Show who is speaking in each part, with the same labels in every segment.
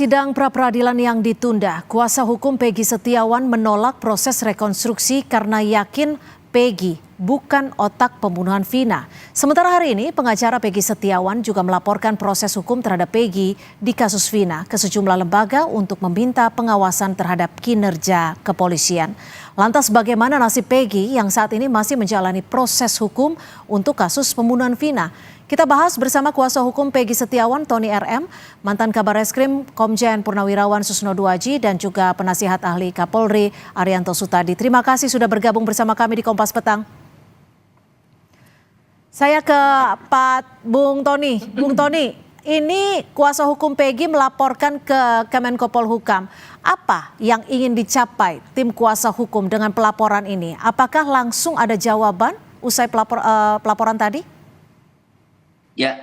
Speaker 1: Sidang pra-peradilan yang ditunda, kuasa hukum Peggy Setiawan menolak proses rekonstruksi karena yakin Peggy bukan otak pembunuhan Vina. Sementara hari ini, pengacara Peggy Setiawan juga melaporkan proses hukum terhadap Peggy di kasus Vina ke sejumlah lembaga untuk meminta pengawasan terhadap kinerja kepolisian. Lantas bagaimana nasib Peggy yang saat ini masih menjalani proses hukum untuk kasus pembunuhan Vina? Kita bahas bersama kuasa hukum Peggy Setiawan, Tony RM, mantan Kabar Eskrim Komjen Purnawirawan Susno Duaji, dan juga penasihat ahli Kapolri Arianto Sutadi. Terima kasih sudah bergabung bersama kami di Kompas Petang. Saya ke Pak Bung Tony. Bung Tony, ini kuasa hukum Peggy melaporkan ke Kemenko Polhukam. Apa yang ingin dicapai tim kuasa hukum dengan pelaporan ini? Apakah langsung ada jawaban usai pelaporan tadi?
Speaker 2: Ya,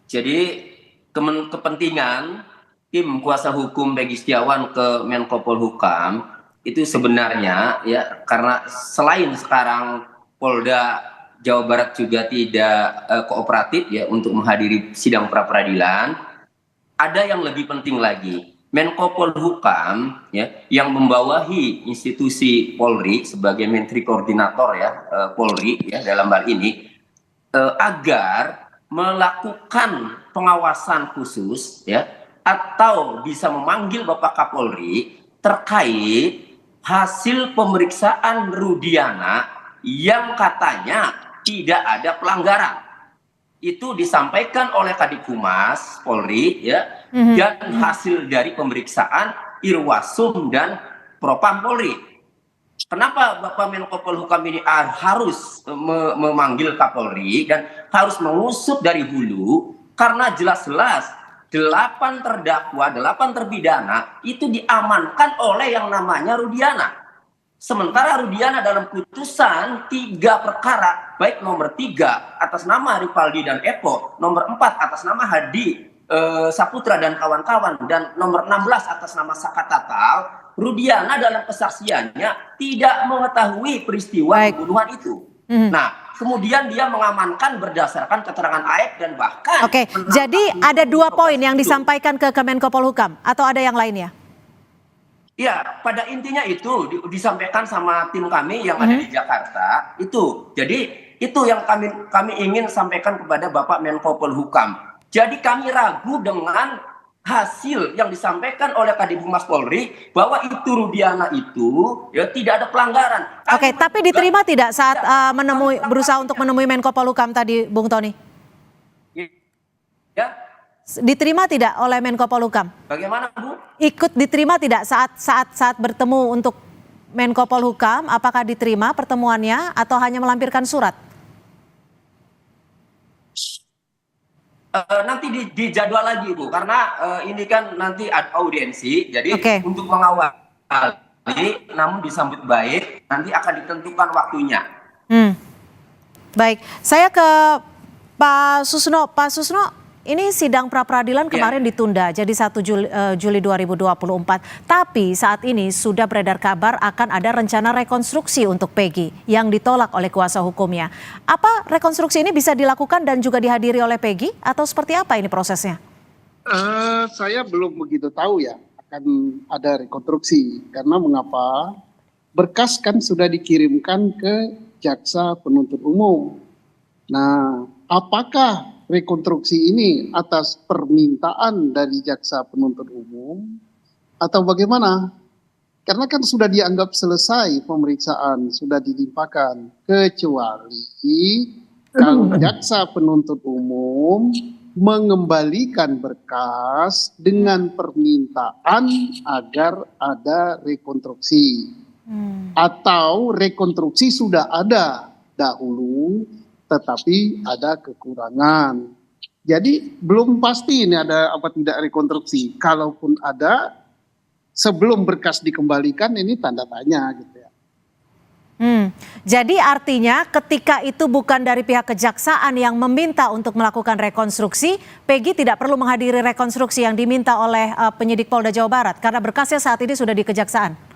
Speaker 2: jadi kepentingan tim kuasa hukum Peggy Setiawan ke Menko Polhukam itu sebenarnya ya karena selain sekarang Polda Jawa Barat juga tidak kooperatif ya untuk menghadiri sidang pra-peradilan, ada yang lebih penting lagi. Menko Polhukam ya yang membawahi institusi Polri sebagai menteri koordinator ya Polri ya dalam hal ini agar melakukan pengawasan khusus ya atau bisa memanggil Bapak Kapolri terkait hasil pemeriksaan Rudiana yang katanya tidak ada pelanggaran. Itu disampaikan oleh Kadif Humas Polri ya dan hasil dari pemeriksaan Irwasum dan Propam Polri. Kenapa Bapak Menko Polhukam ini harus memanggil Kapolri dan harus mengusut dari hulu? Karena jelas-jelas 8 terdakwa, 8 terpidana itu diamankan oleh yang namanya Rudiana. Sementara Rudiana dalam putusan 3 perkara, baik nomor 3 atas nama Rivaldi dan Eko, nomor 4 atas nama Hadi Saputra dan kawan-kawan, dan nomor 16 atas nama Saka Tatal, Rudiana dalam kesaksiannya tidak mengetahui peristiwa pembunuhan itu. Nah, kemudian dia mengamankan berdasarkan keterangan Aep dan bahkan...
Speaker 1: Oke, jadi ada 2 poin yang disampaikan ke Kemenko Polhukam atau ada yang lainnya?
Speaker 2: Ya, pada intinya itu disampaikan sama tim kami yang ada di Jakarta. Itu, jadi itu yang kami ingin sampaikan kepada Bapak Menko Polhukam. Jadi kami ragu dengan hasil yang disampaikan oleh Kadif Humas Polri bahwa itu Rudiana itu ya tidak ada pelanggaran.
Speaker 1: Oke, tapi diterima tidak saat berusaha untuk menemui Menko Polhukam tadi, Bung Tony?
Speaker 2: Ya.
Speaker 1: Diterima tidak oleh Menko Polhukam?
Speaker 2: Bagaimana, Bu?
Speaker 1: Ikut diterima tidak saat bertemu untuk Menko Polhukam? Apakah diterima pertemuannya atau hanya melampirkan surat?
Speaker 2: Nanti dijadwal lagi, Bu, karena ini kan nanti ada audiensi, jadi untuk mengawali namun disambut baik, nanti akan ditentukan waktunya.
Speaker 1: Baik, saya ke Pak Susno. Pak Susno, ini sidang pra-peradilan kemarin ditunda jadi 1 Juli 2024. Tapi saat ini sudah beredar kabar akan ada rencana rekonstruksi untuk Peggy yang ditolak oleh kuasa hukumnya. Apa rekonstruksi ini bisa dilakukan dan juga dihadiri oleh Peggy atau seperti apa ini prosesnya?
Speaker 3: Saya belum begitu tahu ya akan ada rekonstruksi. Karena mengapa? Berkas kan sudah dikirimkan ke jaksa penuntut umum. Nah, apakah rekonstruksi ini atas permintaan dari jaksa penuntut umum atau bagaimana? Karena kan sudah dianggap selesai pemeriksaan, sudah dilimpahkan, kecuali kalau jaksa penuntut umum mengembalikan berkas dengan permintaan agar ada rekonstruksi atau rekonstruksi sudah ada dahulu tetapi ada kekurangan. Jadi belum pasti ini ada apa tidak rekonstruksi. Kalaupun ada, sebelum berkas dikembalikan ini tanda tanya gitu ya.
Speaker 1: Jadi artinya ketika itu bukan dari pihak kejaksaan yang meminta untuk melakukan rekonstruksi, Peggy tidak perlu menghadiri rekonstruksi yang diminta oleh penyidik Polda Jawa Barat karena berkasnya saat ini sudah di kejaksaan.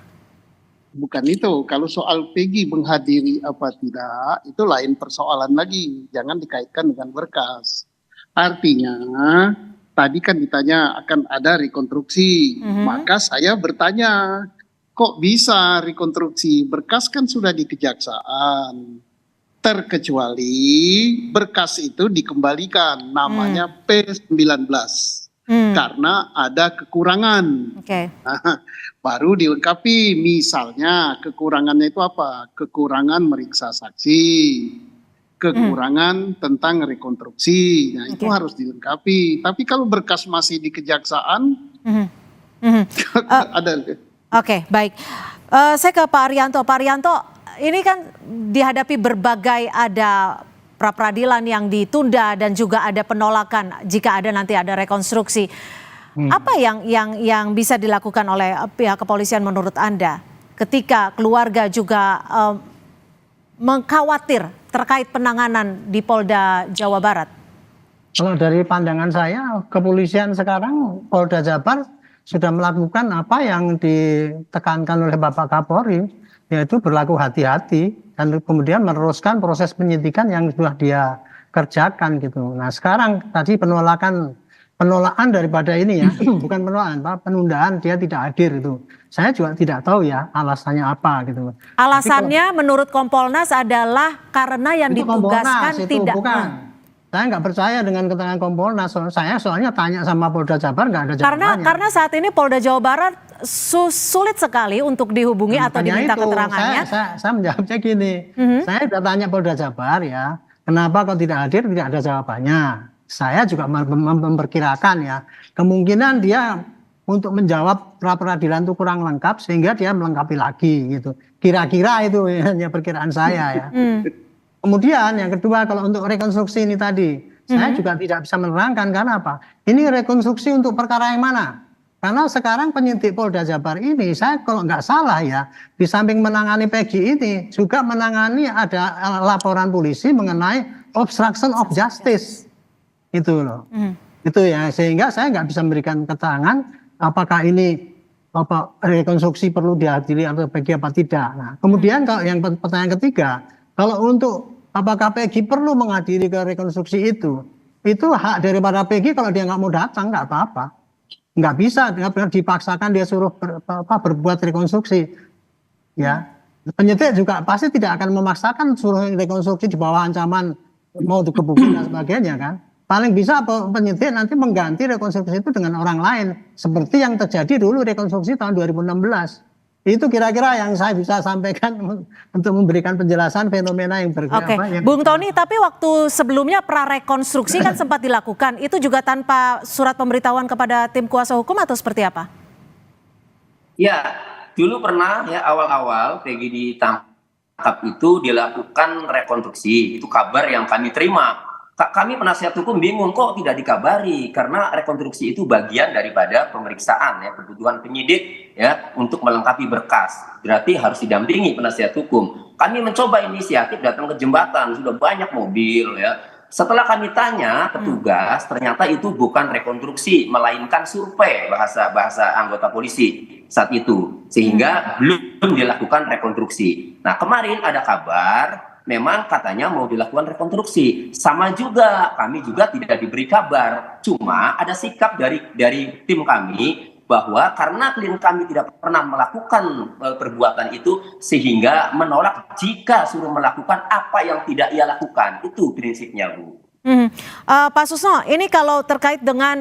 Speaker 3: Bukan itu, kalau soal Peggy menghadiri apa tidak, itu lain persoalan lagi. Jangan dikaitkan dengan berkas. Artinya tadi kan ditanya akan ada rekonstruksi, maka saya bertanya, kok bisa rekonstruksi? Berkas kan sudah di kejaksaan, terkecuali berkas itu dikembalikan, namanya P19, karena ada kekurangan.
Speaker 1: Oke.
Speaker 3: Nah, baru dilengkapi, misalnya kekurangannya itu apa? Kekurangan meriksa saksi, kekurangan tentang rekonstruksi, nah itu harus dilengkapi. Tapi kalau berkas masih di kejaksaan, ada.
Speaker 1: Oke, baik. Saya ke Pak Arianto. Pak Arianto, ini kan dihadapi berbagai ada pra-peradilan yang ditunda dan juga ada penolakan jika ada nanti ada rekonstruksi. Apa yang bisa dilakukan oleh pihak kepolisian menurut Anda ketika keluarga juga mengkhawatir terkait penanganan di Polda Jawa Barat?
Speaker 4: Kalau dari pandangan saya, kepolisian sekarang Polda Jabar sudah melakukan apa yang ditekankan oleh Bapak Kapolri, yaitu berlaku hati-hati dan kemudian meneruskan proses penyidikan yang sudah dia kerjakan gitu. Nah sekarang tadi penolakan daripada ini ya, bukan penolakan, penundaan dia tidak hadir itu. Saya juga tidak tahu ya alasannya apa gitu.
Speaker 1: Alasannya menurut Kompolnas adalah karena yang ditugaskan
Speaker 4: itu
Speaker 1: tidak.
Speaker 4: Bukan. Saya nggak percaya dengan keterangan Kompolnas. Saya soalnya tanya sama Polda Jabar nggak ada jawabannya.
Speaker 1: Karena saat ini Polda Jawa Barat sulit sekali untuk dihubungi atau diminta keterangannya.
Speaker 4: Saya menjawabnya gini. Saya sudah tanya Polda Jabar ya, kenapa kok tidak hadir, tidak ada jawabannya. Saya juga memperkirakan ya, kemungkinan dia untuk menjawab pra-peradilan itu kurang lengkap sehingga dia melengkapi lagi gitu. Kira-kira itu hanya perkiraan saya ya. Kemudian yang kedua, kalau untuk rekonstruksi ini tadi, saya juga tidak bisa menerangkan karena apa? Ini rekonstruksi untuk perkara yang mana? Karena sekarang penyidik Polda Jabar ini, saya kalau nggak salah ya, di samping menangani Peggy ini, juga menangani ada laporan polisi mengenai obstruction of justice. Itu loh. Itu ya, sehingga saya nggak bisa memberikan keterangan apakah ini rekonstruksi perlu dihadiri atau Peggy apa tidak. Nah, kemudian kalau yang pertanyaan ketiga, kalau untuk apakah Peggy perlu menghadiri ke rekonstruksi itu hak daripada Peggy. Kalau dia nggak mau datang nggak apa-apa, nggak bisa dipaksakan dia suruh berbuat rekonstruksi. Ya, penyidik juga pasti tidak akan memaksakan suruh rekonstruksi di bawah ancaman mau dikebukin dan sebagainya kan. Paling bisa penyidik nanti mengganti rekonstruksi itu dengan orang lain, seperti yang terjadi dulu rekonstruksi tahun 2016. Itu kira-kira yang saya bisa sampaikan untuk memberikan penjelasan fenomena yang
Speaker 1: Oke, Bung Tony, tapi waktu sebelumnya prarekonstruksi kan sempat dilakukan, itu juga tanpa surat pemberitahuan kepada tim kuasa hukum atau seperti apa?
Speaker 2: Ya, dulu pernah ya awal-awal Peggy ditangkap itu dilakukan rekonstruksi, itu kabar yang kami terima. Kami penasihat hukum bingung kok tidak dikabari, karena rekonstruksi itu bagian daripada pemeriksaan ya, kebutuhan penyidik ya untuk melengkapi berkas. Berarti harus didampingi penasihat hukum. Kami mencoba inisiatif datang ke jembatan, sudah banyak mobil ya. Setelah kami tanya petugas, ternyata itu bukan rekonstruksi, melainkan survei, bahasa anggota polisi saat itu, sehingga belum dilakukan rekonstruksi. Nah kemarin ada kabar memang katanya mau dilakukan rekonstruksi, sama juga kami juga tidak diberi kabar. Cuma ada sikap dari tim kami bahwa karena klien kami tidak pernah melakukan perbuatan itu, sehingga menolak jika suruh melakukan apa yang tidak ia lakukan. Itu prinsipnya, Bu.
Speaker 1: Pak Susno, ini kalau terkait dengan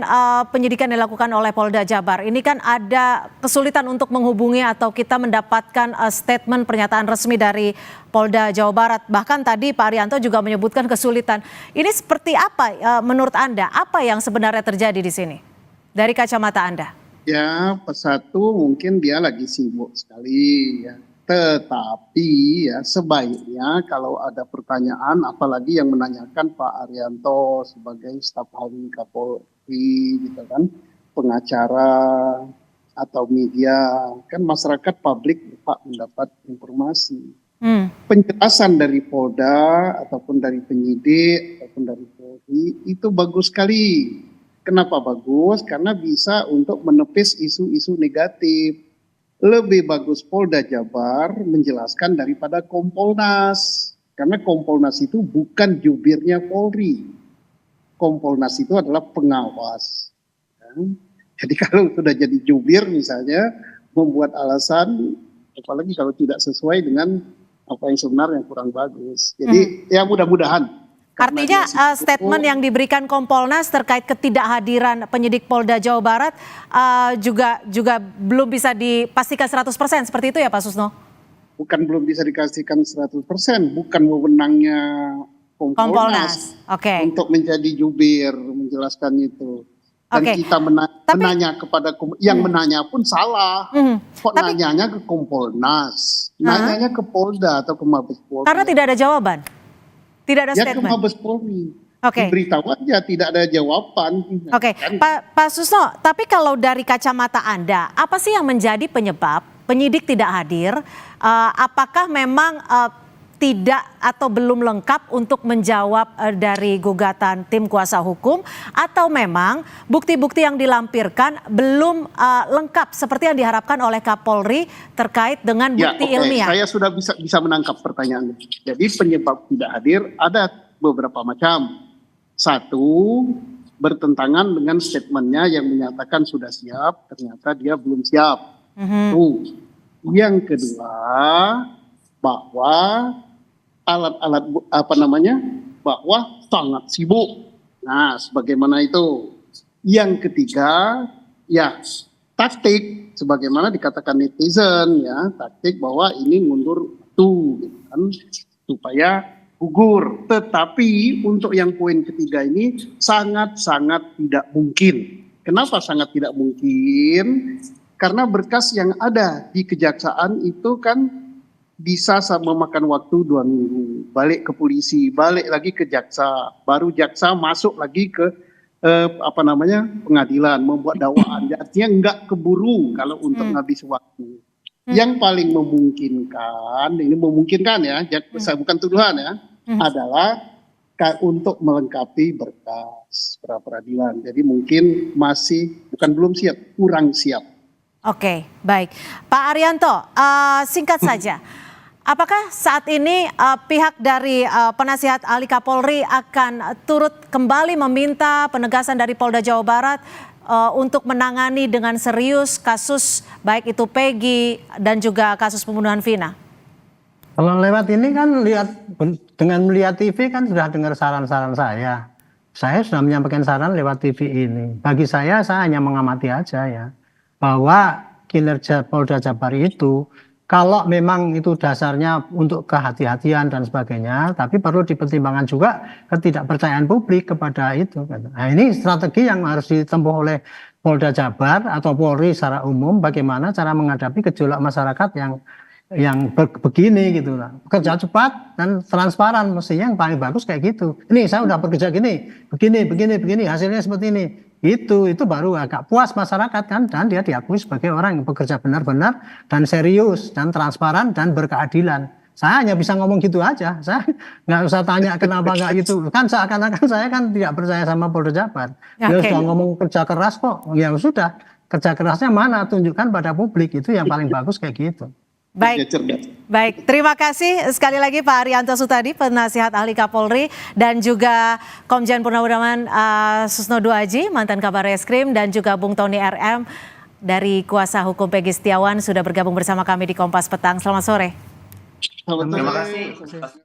Speaker 1: penyidikan yang dilakukan oleh Polda Jabar, ini kan ada kesulitan untuk menghubungi atau kita mendapatkan statement pernyataan resmi dari Polda Jawa Barat. Bahkan tadi Pak Arianto juga menyebutkan kesulitan. Ini seperti apa menurut Anda? Apa yang sebenarnya terjadi di sini dari kacamata Anda?
Speaker 3: Ya, satu mungkin dia lagi sibuk sekali ya. Tetapi ya sebaiknya kalau ada pertanyaan, apalagi yang menanyakan Pak Arianto sebagai staf ahli Kapolri gitu kan, pengacara atau media, kan masyarakat publik Pak mendapat informasi. Penjelasan dari Polda ataupun dari penyidik ataupun dari Polri itu bagus sekali. Kenapa bagus? Karena bisa untuk menepis isu-isu negatif. Lebih bagus Polda Jabar menjelaskan daripada Kompolnas. Karena Kompolnas itu bukan jubirnya Polri. Kompolnas itu adalah pengawas. Jadi kalau sudah jadi jubir misalnya membuat alasan, apalagi kalau tidak sesuai dengan apa yang sebenarnya kurang bagus. Jadi ya mudah-mudahan.
Speaker 1: Artinya statement yang diberikan Kompolnas terkait ketidakhadiran penyidik Polda Jawa Barat juga belum bisa dipastikan 100% seperti itu ya Pak Susno?
Speaker 3: Bukan belum bisa dikasihkan 100%, bukan wewenangnya Kompolnas untuk menjadi jubir menjelaskan itu. Dan kita menanya kepada yang menanya pun salah. Kok nanyanya ke Kompolnas, nanyanya ke Polda atau ke Mabes Polri.
Speaker 1: Karena tidak ada jawaban. Tidak ada statement.
Speaker 3: Ya ke Mabes Polri. Diberitahu aja tidak ada jawaban.
Speaker 1: Pak Susno, tapi kalau dari kacamata Anda, apa sih yang menjadi penyebab penyidik tidak hadir? Apakah memang tidak atau belum lengkap untuk menjawab dari gugatan tim kuasa hukum, atau memang bukti-bukti yang dilampirkan belum lengkap seperti yang diharapkan oleh Kapolri terkait dengan bukti ilmiah?
Speaker 3: Saya sudah bisa menangkap pertanyaan. Jadi penyebab tidak hadir ada beberapa macam. Satu, bertentangan dengan statementnya yang menyatakan sudah siap, ternyata dia belum siap. Yang kedua, bahwa alat-alat bahwa sangat sibuk. Nah, sebagaimana itu. Yang ketiga, ya taktik, sebagaimana dikatakan netizen, ya taktik bahwa ini mundur waktu, gitu kan, supaya gugur. Tetapi untuk yang poin ketiga ini sangat-sangat tidak mungkin. Kenapa sangat tidak mungkin? Karena berkas yang ada di kejaksaan itu kan bisa memakan waktu 2 minggu, balik ke polisi, balik lagi ke jaksa, baru jaksa masuk lagi ke pengadilan, membuat dakwaan. Artinya nggak keburu kalau untuk habis waktu. Yang paling memungkinkan, ini memungkinkan ya, bukan tuduhan ya, adalah untuk melengkapi berkas pra peradilan. Jadi mungkin belum siap, kurang siap.
Speaker 1: Oke, baik. Pak Arianto, singkat saja. Apakah saat ini pihak dari penasihat ahli Kapolri akan turut kembali meminta penegasan dari Polda Jawa Barat untuk menangani dengan serius kasus baik itu Peggy dan juga kasus pembunuhan Vina?
Speaker 4: Kalau lewat ini kan dengan melihat TV kan sudah dengar saran-saran saya. Saya sudah menyampaikan saran lewat TV ini. Bagi saya hanya mengamati aja ya, bahwa kinerja Polda Jabar itu kalau memang itu dasarnya untuk kehati-hatian dan sebagainya, tapi perlu dipertimbangkan juga ketidakpercayaan publik kepada itu. Nah, ini strategi yang harus ditempuh oleh Polda Jabar atau Polri secara umum, bagaimana cara menghadapi gejolak masyarakat yang begini gitu lah. Kerja cepat dan transparan, mestinya yang paling bagus kayak gitu. Ini saya udah bekerja begini, hasilnya seperti ini. Itu baru agak puas masyarakat kan, dan dia diakui sebagai orang yang bekerja benar-benar dan serius dan transparan dan berkeadilan. Saya hanya bisa ngomong gitu aja, saya nggak usah tanya kenapa nggak gitu. Kan seakan-akan saya kan tidak percaya sama Polda Jabar. Dia sudah ngomong kerja keras kok, ya sudah, kerja kerasnya mana, tunjukkan pada publik, itu yang paling bagus kayak gitu.
Speaker 1: Baik, terima kasih sekali lagi Pak Arianto Sutadi, penasihat ahli Kapolri, dan juga Komjen Purnawirawan Susno Duaji, mantan Kabar Reskrim, dan juga Bung Tony RM dari kuasa hukum Peggy Setiawan sudah bergabung bersama kami di Kompas Petang. Selamat sore.
Speaker 2: Terima kasih.